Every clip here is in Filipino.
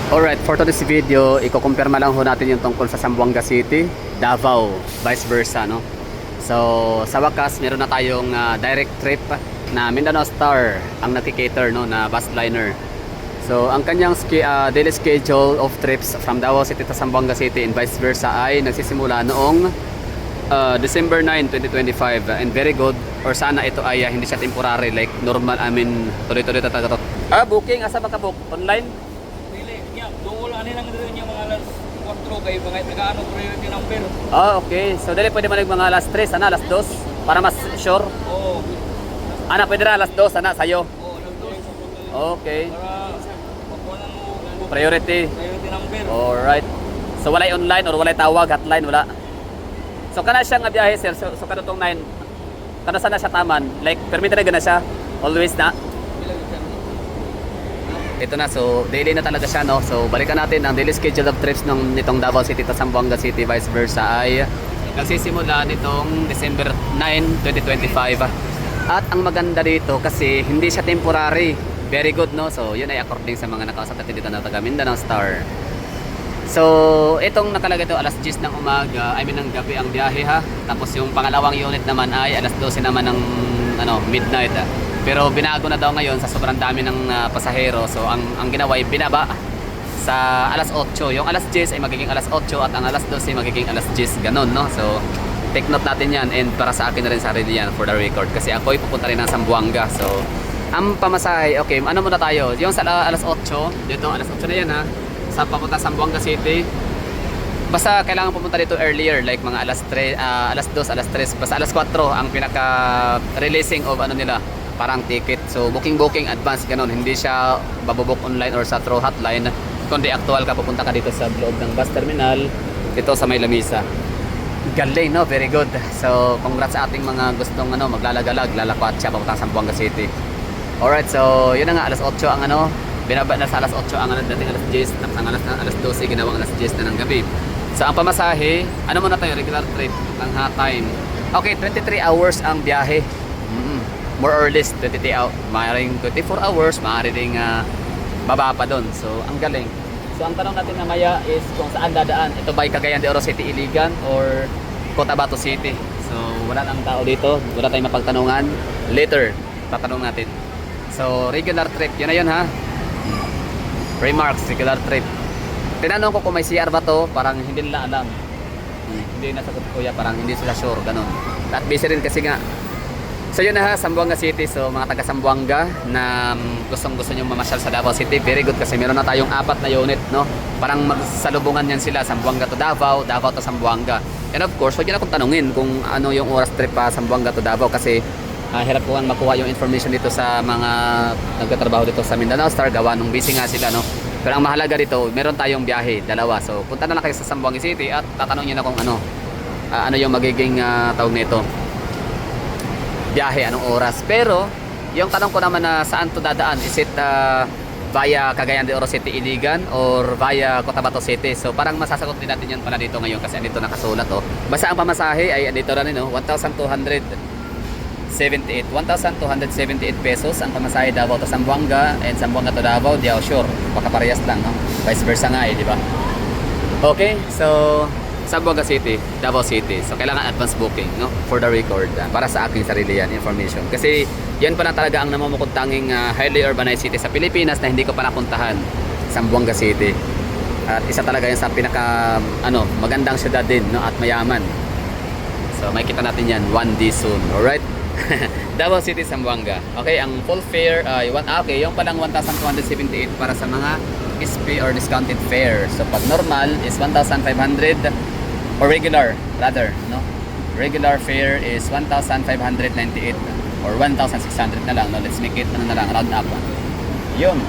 Alright, for today's video, iko-kumpirma lang ho natin yung tungkol sa Zamboanga City, Davao, vice versa, no? So, sa wakas, meron na tayong direct trip na Mindanao Star ang nagki-cater, no, na bus liner. So, ang kanyang daily schedule of trips from Davao City to Zamboanga City and vice versa ay nagsisimula noong December 9, 2025, and very good, or sana ito ay hindi siya temporary, like normal, tuloy-tuloy talaga to. Booking, asa ba ka book? Online? Doon wala nilang rin yung mga alas 4 kayo mga taga-ano priority number. Okay. So, dali pwede manig mga alas 3, sana alas 2 para mas sure. Oo. Ana, pwede na alas 2, sana sa'yo. Oo, alas 2. Okay. Para magkuha ng Priority. priority number. Alright. So, walay online or walay tawag, hotline, wala. So, kana siya nga biyahe, sir. So kana tong 9, kana sana siya taman. Like, permitted na gana siya. Always na. Ito na, so daily na talaga siya, no? So balikan natin ang daily schedule of trips nitong Davao City to Zamboanga City vice versa ay nagsisimula nitong December 9, 2025. At ang maganda dito kasi hindi siya temporary. Very good, no? So yun ay according sa mga nakausap natin dito na taga Mindanao Star. So itong nakalagay ito alas 10 ng umaga, ng gabi ang biyahe, ha. Tapos yung pangalawang unit naman ay alas 12 naman ng midnight. Pero binago na daw ngayon sa sobrang dami ng pasahero. So ang ginawa ay binaba sa alas 8. Yung alas 10 ay magiging alas 8 at ang alas 12 ay magiging alas 10. Ganon, no? So take note natin yan, and para sa akin na rin sarili yan for the record. Kasi ako ay pupunta rin ng Zamboanga. So ang pamasahe, okay, ano muna tayo? Yung sa alas 8, dito alas 8 na yan, ha? Sa papunta Zamboanga City. Basta kailangan pumunta dito earlier, like mga alas 3, alas 2, alas 3, basta alas 4 ang pinaka-releasing of nila, parang ticket. So booking advance, ganon. Hindi siya babobook online or sa through hotline, kundi actual ka, pupunta ka dito sa loob ng bus terminal dito sa May Lamisa. Galing, no? Very good. So congrats sa ating mga gustong maglalagalag, lalakwat siya papunta sa Zamboanga City. Alright, so yun na nga, alas 8 ang binaba na sa alas 8 ang dating alas 10, tapos ang alas 12 ginawang alas 10 na ng gabi. So ang pamasahe, muna tayo, regular trip ang time. Okay, 23 hours ang biyahe. More or less 23 hours, maaaring 24 hours, maaaring baba pa doon. So ang galing. So ang tanong natin mamaya is kung saan dadaan. Ito ba ay Cagayan de Oro City, Iligan, or Cotabato City? So wala nang tao dito, wala tayong mapagtanungan. Later tatanong natin. So regular trip, yun na yun, ha. Remarks, regular trip. Tinanong ko kung may CR ba to, parang hindi nila alam. Hindi nasagot ko kuya, parang hindi sila sure, ganun. At busy rin kasi nga. So yun na, ha, Zamboanga City. So mga taga Zamboanga na gustong-gusto nyo mamasyal sa Davao City, very good kasi meron na tayong 4 na unit, no? Parang magsalubungan yan sila, Zamboanga to Davao, Davao to Zamboanga. And of course, huwag nyo na akong tanungin kung ano yung oras trip pa Zamboanga to Davao kasi hirap ko makuha yung information dito sa mga nagtatrabaho dito sa Mindanao Star, gawa nung busy nga sila, no? Pero ang mahalaga dito, meron tayong biyahe, dalawa. So punta na lang kayo sa Zamboanga City at tatanungin nyo na kung ano yung magiging tawag nito, biyahe, anong oras. Pero yung tanong ko naman na saan to dadaan, is it via Cagayan de Oro City, Iligan, or via Cotabato City? So parang masasagot din natin yan pala dito ngayon kasi andito nakasulat, basta ang pamasahe ay andito rin, 1,278 pesos ang pamasahe Davao to Zamboanga, and Zamboanga to Davao, di ako sure, baka parehas lang, no? Vice versa nga, di ba? Okay, so Zamboanga City, Davao City. So kailangan advance booking, no? For the record, para sa aking sarili yan, information. Kasi yan pa na talaga ang namumukod tanging highly urbanized city sa Pilipinas na hindi ko pa napuntahan, Zamboanga City. At isa talaga yan sa pinaka magandang syudad din, no? At mayaman. So makikita natin yan one day soon. Alright? Davao City, Zamboanga. Okay, ang full fare okay, yung palang 1,278 para sa mga SP or discounted fare. So pag normal is 1,500, or regular rather, no? Regular fare is 1,598 or 1,600 na lang, no? Let's make it na lang, round up. Yun.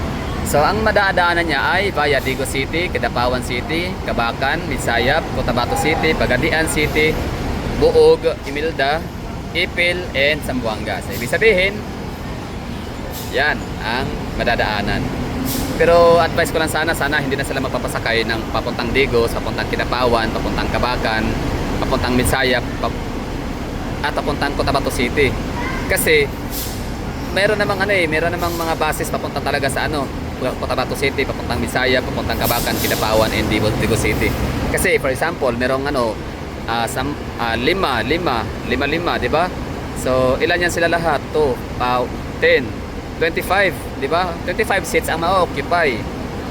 So ang madadaanan niya ay via Digo City, Kidapawan City, Kabakan, Midsayap, Cotabato City, Pagadian City, Buog, Imilda, Ipil, and Zamboanga. So ibig sabihin, yan ang madadaanan. Pero advice ko lang sana hindi na sila magpapasakay ng papuntang Digos, papuntang Kidapawan, papuntang Kabakan, papuntang Midsayap, at papuntang Cotabato City. Kasi meron namang mga bases papunta talaga sa Cotabato City, papuntang Bisaya, papuntang Cabacan, Kidapawan, and Digo City. Kasi for example, merong lima, di ba? So ilan yan sila lahat? 10, 25, di ba? 25 seats ang ma-occupy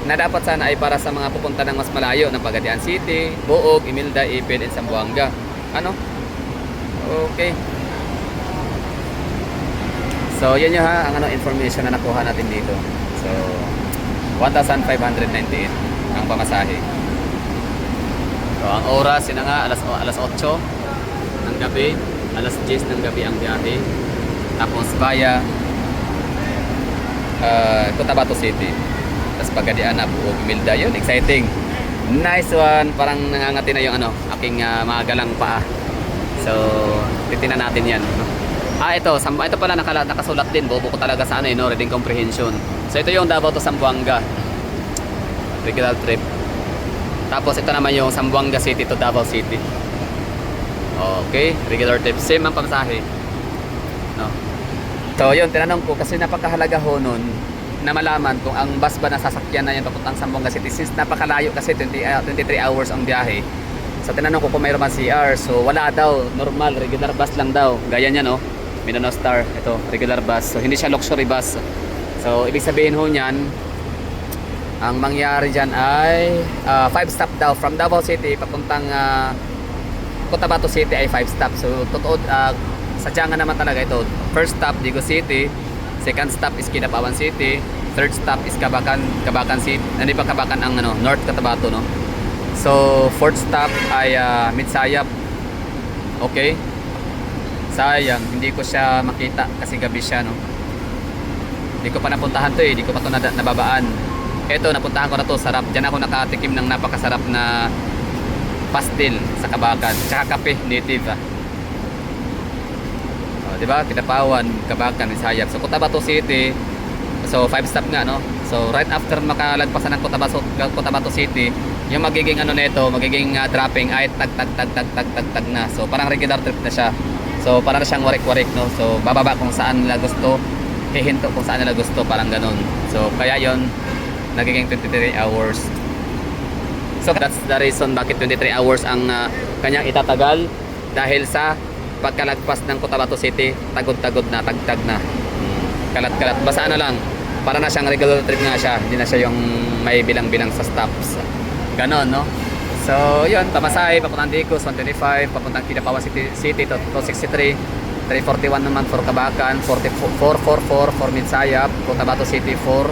na dapat sana ay para sa mga pupunta ng mas malayo ng Pagadian City, Buog, Imelda, Ipil, and Zamboanga. Ano? Okay. So, yan yung ang information na nakuha natin dito. So, 1,598 ang pamasahe. So, ang oras, yun na nga, alas 8 ng gabi, alas 10 ng gabi ang biyahe. Tapos, via Cotabato City. Tapos, Pagadian na, Buog, Imelda. Yun, exciting. Nice one. Parang nangangati na yung aking mga galang paa. So, titinan natin yan. Ito pala nakasulat din. Bobo ko talaga sa reading comprehension. So, ito yung Davao to Zamboanga. Regular trip. Tapos, ito naman yung Zamboanga City to Davao City. Okay, regular trip. Same ang pamasahe. No? So, yun, tinanong ko kasi napakahalaga ho nun na malaman kung ang bus ba na sasakyan na yan papuntang Zamboanga City since napakalayo kasi 23 hours ang biyahe. So, tinanong ko kung mayroon man CR. So, wala daw. Normal, regular bus lang daw. Gaya niya, no? Mindanao Star, ito, regular bus. So, hindi siya luxury bus. So, ibig sabihin ho niyan, ang mangyari dyan ay 5 stop daw. From Davao City, papuntang Cotabato City ay 5 stop. So, totoo, sadya nga naman talaga ito. First stop, Digo City. Second stop is Kidapawan City. Third stop is Cabacan City. Hindi pa Cabacan ang North Cotabato, no? So, fourth stop ay Midsayap. Okay? Sayang, hindi ko siya makita kasi gabi siya, no? Hindi ko pa napuntahan to hindi ko pa to nababaan. Eto, napuntahan ko na to, sarap. Diyan ako nakatikim ng napakasarap na pastil sa Cabacan. Tsaka kape, native. Diba? Kidapawan, Cabacan, Bisaya. So, Cotabato City. So, 5 stop nga, no? So, right after makalagpasan ng Cotabato City, yung magiging magiging dropping ay tag na. So, parang regular trip na siya. So, parang siyang warik-warik, no? So, bababa kung saan nila gusto, hihinto kung saan nila gusto, parang ganun. So, kaya yon nagiging 23 hours. So, that's the reason bakit 23 hours ang kanyang itatagal dahil sa pagkalagpas ng Cotabato City, tagod-tagod na, tagtag na. Kalat-kalat. Basta lang, para na siyang regular trip nga siya. Hindi na siya yung may bilang-bilang sa stops. Ganon, no? So, yun, pamasahe, papuntang Dicos, 125, papuntang Kidapawan City to 263, 341 naman for Cabacan, 444 for Midsayap, Cotabato City for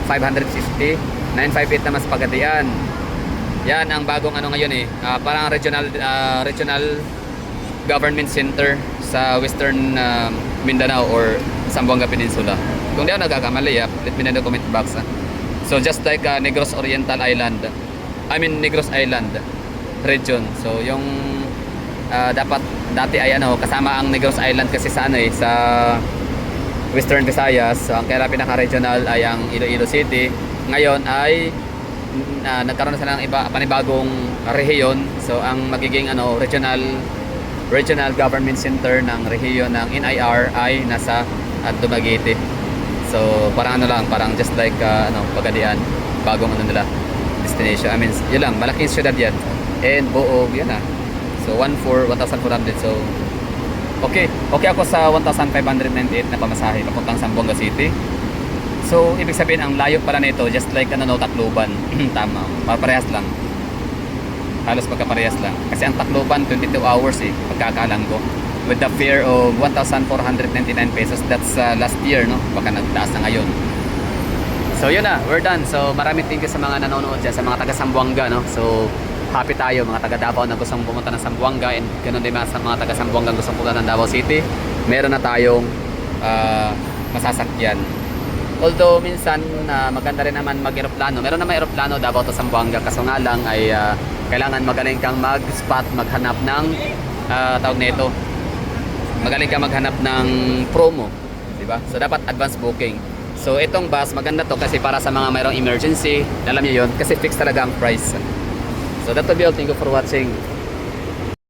550, 958 naman sa Pagadian. Yan ang bagong ngayon parang regional government center sa Western Mindanao or Zamboanga Peninsula. Kung di ako nagkakamali, let me know in the comment box. So, just like Negros Oriental Island. Negros Island region. So, yung dati ay kasama ang Negros Island kasi sa sa Western Visayas. So, ang kaya pinaka-regional ay ang Iloilo City. Ngayon ay nagkaroon na sila ng panibagong rehiyon. So, ang magiging regional government center ng rehiyon ng NIR ay nasa Dumaguete. So, parang parang just like Pagadian, bagong nila destination. Yun lang, malaking syudad yan. And Buog, yan So, 1,400. So, okay ako sa 1,598 na pamasahe papuntang Zamboanga City. So, ibig sabihin, ang layo pala nito, just like Tacloban. Tama, parehas lang. Halos magkaparehas lang. Kasi ang Tacloban, 22 hours pagkakalang ko. With the fare of 1,499 pesos. That's last year, no? Baka nagtaas na ngayon. So yun na, we're done. So maraming thank you sa mga nanonood dyan, sa mga taga Zamboanga, no? So happy tayo, mga taga Davao na gustong pumunta ng Zamboanga, and ganoon din sa mga taga Zamboanga gustong pumunta ng Davao City. Meron na tayong masasakyan. Although minsan maganda rin naman mag-eroplano. Meron naman eroplano Davao to Zamboanga, kaso nga lang ay kailangan magaling kang mag-spot, maghanap ng tawag nito. Magaling kang maghanap ng promo, di ba? So dapat advance booking. So itong bus, maganda to kasi para sa mga mayroong emergency. Alam niyo yun, kasi fixed talaga ang price. So that will be all. Thank you for watching.